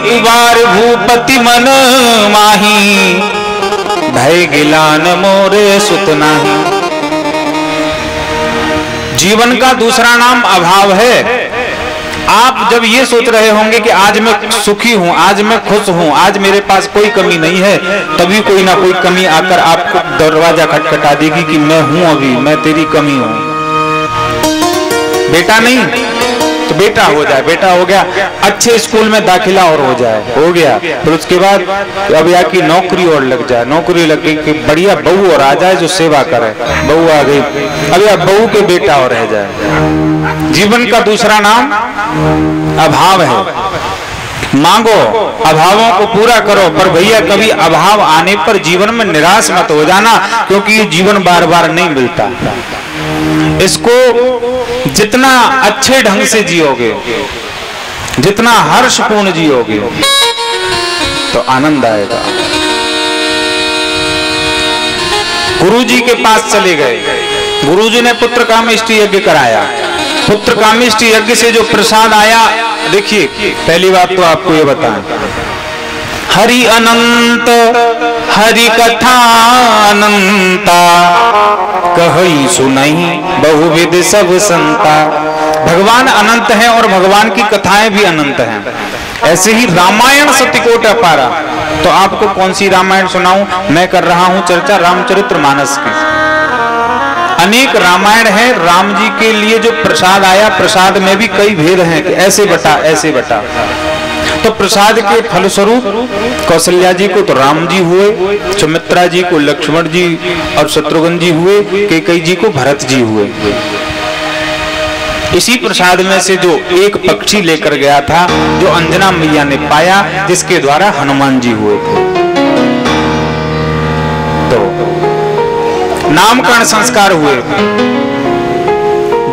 एक बार भूपति मन माही, भय गिलान मोरे सुत नाही। जीवन का दूसरा नाम अभाव है। आप जब ये सोच रहे होंगे कि आज मैं सुखी हूं, आज मैं खुश हूं, आज मेरे पास कोई कमी नहीं है, तभी कोई ना कोई कमी आकर आपको दरवाजा खटखटा देगी कि मैं हूं, अभी मैं तेरी कमी हूं। बेटा नहीं तो बेटा हो जाए, बेटा हो गया, अच्छे स्कूल में दाखिला और हो जाए, हो गया, फिर उसके बाद अब या की नौकरी और लग जाए, नौकरी लग गई कि बढ़िया बहू और आ जाए जो सेवा करे, बहू आ गई, अब या बहू के बेटा और रह जाए। जीवन का दूसरा नाम अभाव है। मांगो, अभावों को पूरा करो, पर भैया कभी अभाव आने पर जीवन में निराश मत हो जाना, क्योंकि ये जीवन बार बार नहीं मिलता। इसको जितना अच्छे ढंग से जियोगे, जितना हर्षपूर्ण जियोगे, तो आनंद आएगा। गुरुजी के पास चले गए, गुरुजी ने पुत्र कामेष्टि यज्ञ कराया। पुत्र कामेष्टि यज्ञ से जो प्रसाद आया, देखिए पहली बात तो आपको ये बताएं, हरि अनंत हरि कथा अनंता, कही सुनई बहुविध सब संता। भगवान अनंत हैं और भगवान की कथाएं भी अनंत हैं। ऐसे ही रामायण सत्यकोट अपारा। तो आपको कौन सी रामायण सुनाऊं? मैं कर रहा हूं चर्चा रामचरितमानस की। अनेक रामायण है। राम जी के लिए जो प्रसाद आया, प्रसाद में भी कई भेद हैं कि ऐसे बटा ऐसे बटा। तो प्रसाद के फलस्वरूप कौशल्या जी को तो राम जी हुए, सुमित्रा जी को लक्ष्मण जी और शत्रुघ्न जी हुए, कैकेयी जी को भरत जी हुए। इसी प्रसाद में से जो एक पक्षी लेकर गया था, जो अंजना मैया ने पाया, जिसके द्वारा हनुमान जी हुए थे। तो नामकरण संस्कार हुए।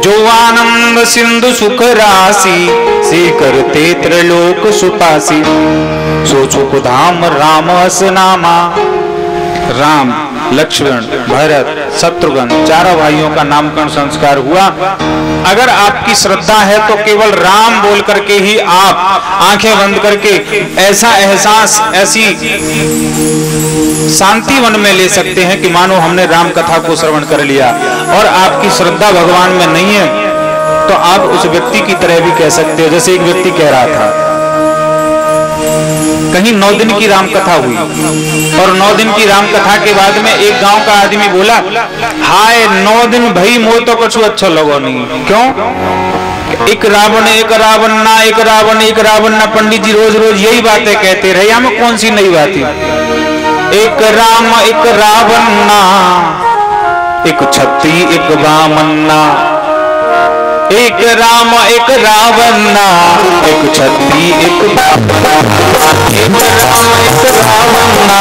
जो आनंद सिंधु सुख राशि, से करते त्रिलोक सुपासी। सो सुख धाम राम अस नामा। राम, लक्ष्मण, भरत, शत्रुघ्न चारों भाइयों का नामकरण संस्कार हुआ। अगर आपकी श्रद्धा है तो केवल राम बोल करके ही आप आंखें बंद करके ऐसा एहसास, ऐसी शांति मन में ले सकते हैं कि मानो हमने राम कथा को श्रवण कर लिया। और आपकी श्रद्धा भगवान में नहीं है तो आप उस व्यक्ति की तरह भी कह सकते हो। जैसे एक व्यक्ति कह रहा था, कहीं 9 दिन की राम कथा हुई और 9 दिन की राम कथा के बाद में एक गांव का आदमी बोला, हाय 9 दिन भाई मोह तो कुछ अच्छा लगो नहीं। क्यों? एक रावण एक रावण ना, एक रावण एक रावण ना। पंडित जी रोज रोज यही बातें कहते रहे, यहाँ में कौन सी नई बात है? एक राम एक रावण ना, एक छत्री एक वामन ना। एक राम एक रावण ना, एक छत्री एक वामन ना। एक राम एक रावण ना,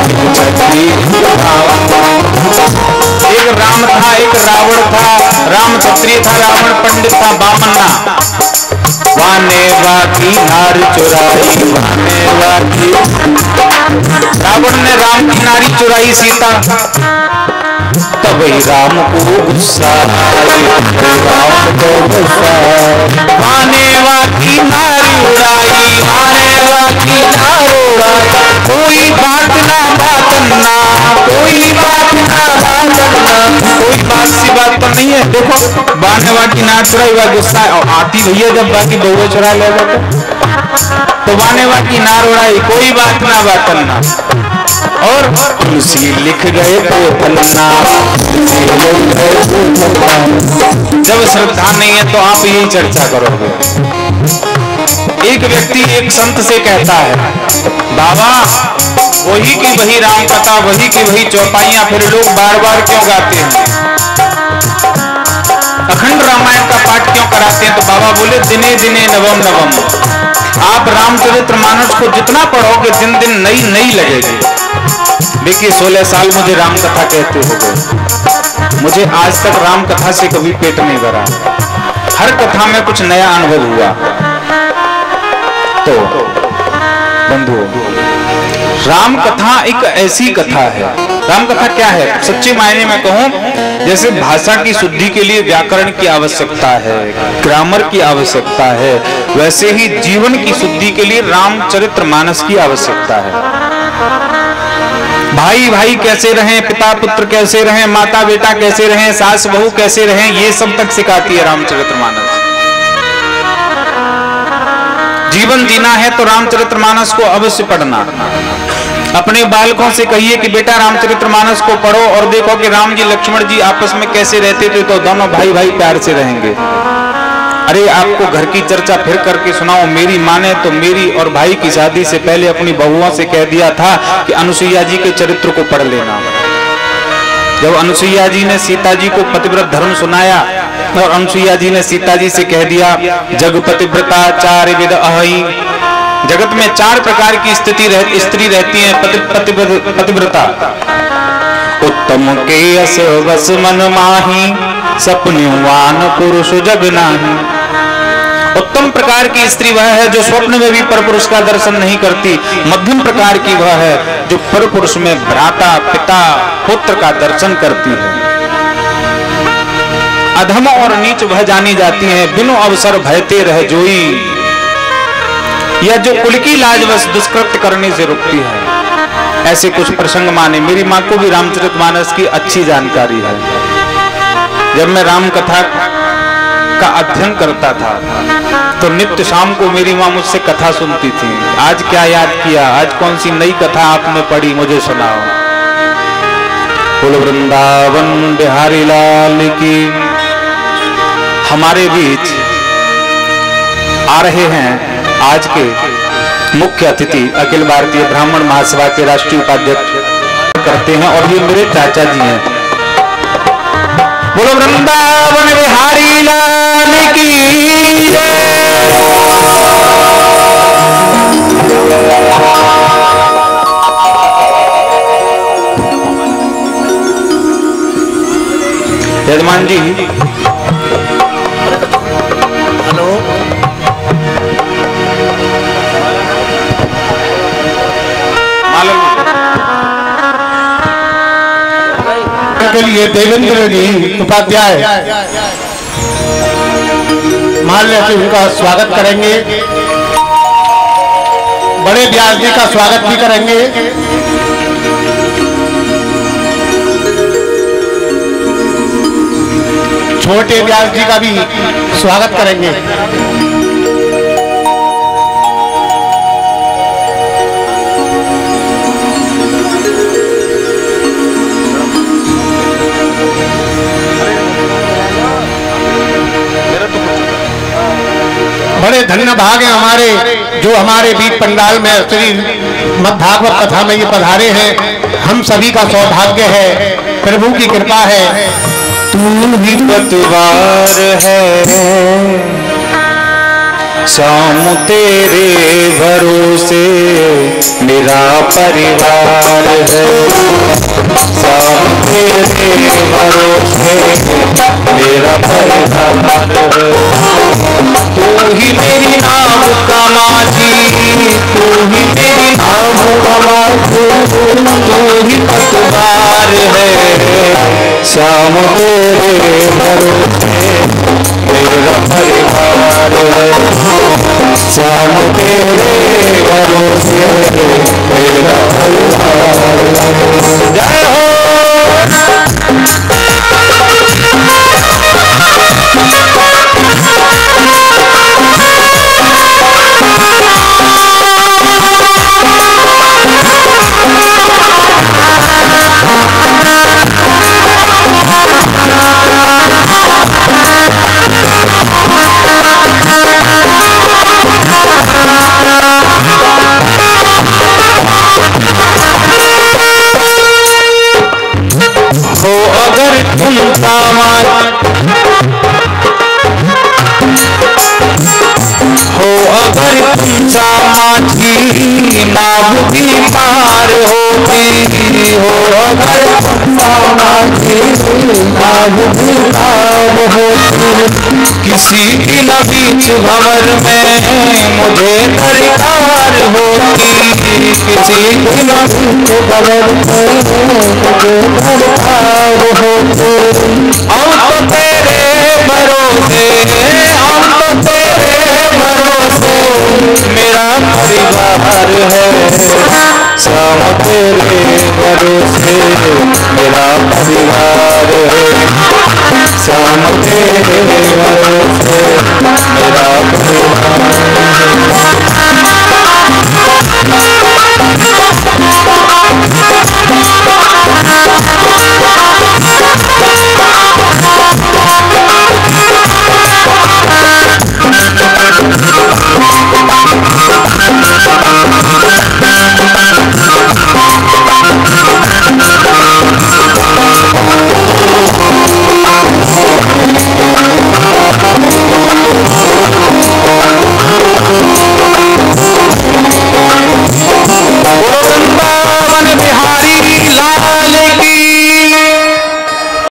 एक छत्री एक वामन ना। एक राम था, एक रावण था, राम क्षत्रिय था, रावण पंडित था, वामन ना। वाने वाकी नार चुराई, वाने वाकी। रावण ने राम की नारी चुराई सीता, तब ही राम को गुस्सा, राम को गुस्सा। वाने वाकी नारी उड़ाई, वाने वाकी नार उड़ाई। कोई बात ना बातन्ना, कोई बात ना बातन्ना। कोई बात सी बात तो नहीं है। देखो वाने वाकी नार चुराई हुआ गुस्सा, और आती भैया जब बाकी बहुए चुरा ले तो वाने वाकी नार उड़ाई, कोई बात ना बातन्ना। और तुलसी लिख गए तो पन्ना। जब श्रद्धा नहीं है तो आप यही चर्चा करोगे। एक व्यक्ति एक संत से कहता है, बाबा वही की वही राम कथा, वही की वही चौपाइयां फिर लोग बार बार क्यों गाते हैं? अखंड रामायण का पाठ क्यों कराते हैं? तो बाबा बोले, दिने दिने नवम नवम। आप रामचरितमानस को जितना पढ़ोगे दिन दिन नई नई लगेगी। देखिए 16 साल मुझे राम कथा कहते हो गए, मुझे आज तक राम कथा से कभी पेट नहीं भरा। हर कथा में कुछ नया अनुभव हुआ। तो बंधुओं, राम कथा एक ऐसी कथा है। राम कथा क्या है? सच्चे मायने में कहूं जैसे भाषा की शुद्धि के लिए व्याकरण की आवश्यकता है, ग्रामर की आवश्यकता है, वैसे ही जीवन की शुद्धि के लिए रामचरितमानस की आवश्यकता है। भाई भाई कैसे रहें, पिता पुत्र कैसे रहें, माता बेटा कैसे रहें, सास बहू कैसे रहें, ये सब तक सिखाती है रामचरितमानस। जीवन जीना है तो रामचरितमानस को अवश्य पढ़ना। अपने बालकों से कहिए कि बेटा रामचरितमानस को पढ़ो और देखो कि राम जी लक्ष्मण जी आपस में कैसे रहते थे, तो दोनों भाई भाई प्यार से रहेंगे। अरे आपको घर की चर्चा फिर करके सुनाओ। मेरी माँ ने तो मेरी और भाई की शादी से पहले अपनी बहुओं से कह दिया था कि अनुसुईया जी के चरित्र को पढ़ लेना। जब अनुसुईया जी ने सीता जी को पतिव्रत धर्म सुनाया और अनुसुईया जी ने सीता जी से कह दिया, जग पतिव्रता चार विद अहि, जगत में 4 प्रकार की स्त्री रहती है पतिव्रता। उत्तम के यस वस मन माही, सपनुवान पुरुष जग नाही। उत्तम प्रकार की स्त्री वह है जो स्वप्न में भी परपुरुष का दर्शन नहीं करती। मध्यम प्रकार की वह है जो परपुरुष में भ्राता पिता पुत्र का दर्शन करती है। अधम और नीच वह जानी जाती है, बिनु अवसर भयते रह जोई, या जो कुल की लाजवश दुष्कृत्य करने से रुकती है। ऐसे कुछ प्रसंग माने। मेरी माँ को भी रामचरितमानस की अच्छी जानकारी है। जब मैं राम कथा का अध्ययन करता था तो नित्य शाम को मेरी माँ मुझसे कथा सुनती थी। आज क्या याद किया, आज कौन सी नई कथा आपने पढ़ी, मुझे सुनाओ। बोल वृंदावन बिहारी लाल की। हमारे बीच आ रहे हैं आज के मुख्य अतिथि, अखिल भारतीय ब्राह्मण महासभा के राष्ट्रीय उपाध्यक्ष करते हैं और ये मेरे चाचा जी हैं। बोलो वृंदावन बिहारी लाल की। यजमान जी हेलो। के लिए देवेंद्र जी उपाध्याय माल्य से उनका स्वागत करेंगे। बड़े व्यास जी का स्वागत भी करेंगे। छोटे व्यास जी का भी स्वागत करेंगे। बड़े धन्य भाग हैं हमारे जो हमारे बीच पंडाल में श्री मद्भागवत कथा में ये पधारे हैं। हम सभी का सौभाग्य है, प्रभु की कृपा है। तू ही पतवार है, शाम तेरे भरोसे मेरा परिवार है। शाम तेरे भरोसे मेरा परिवार है। तू ही मेरी नाम का माझी, तू ही मेरी नाम का माझी, तू ही पतवार है। शाम तेरे भरोसे मेरा परिवार है। शाम तेरे भरोसे मेरा परिवार है। जय हो। नाव भी पार होती हो, अगर नाव भी पार होती। किसी की न बीच भंवर में मुझे दरकार होती किसी की न खबर हम तो तेरे भरोसे, हम तो तेरे भरोसे, मेरा परिवार है। श्याम तेरे भरोसे मेरा परिवार है। श्याम तेरे भरोसे मेरा परिवार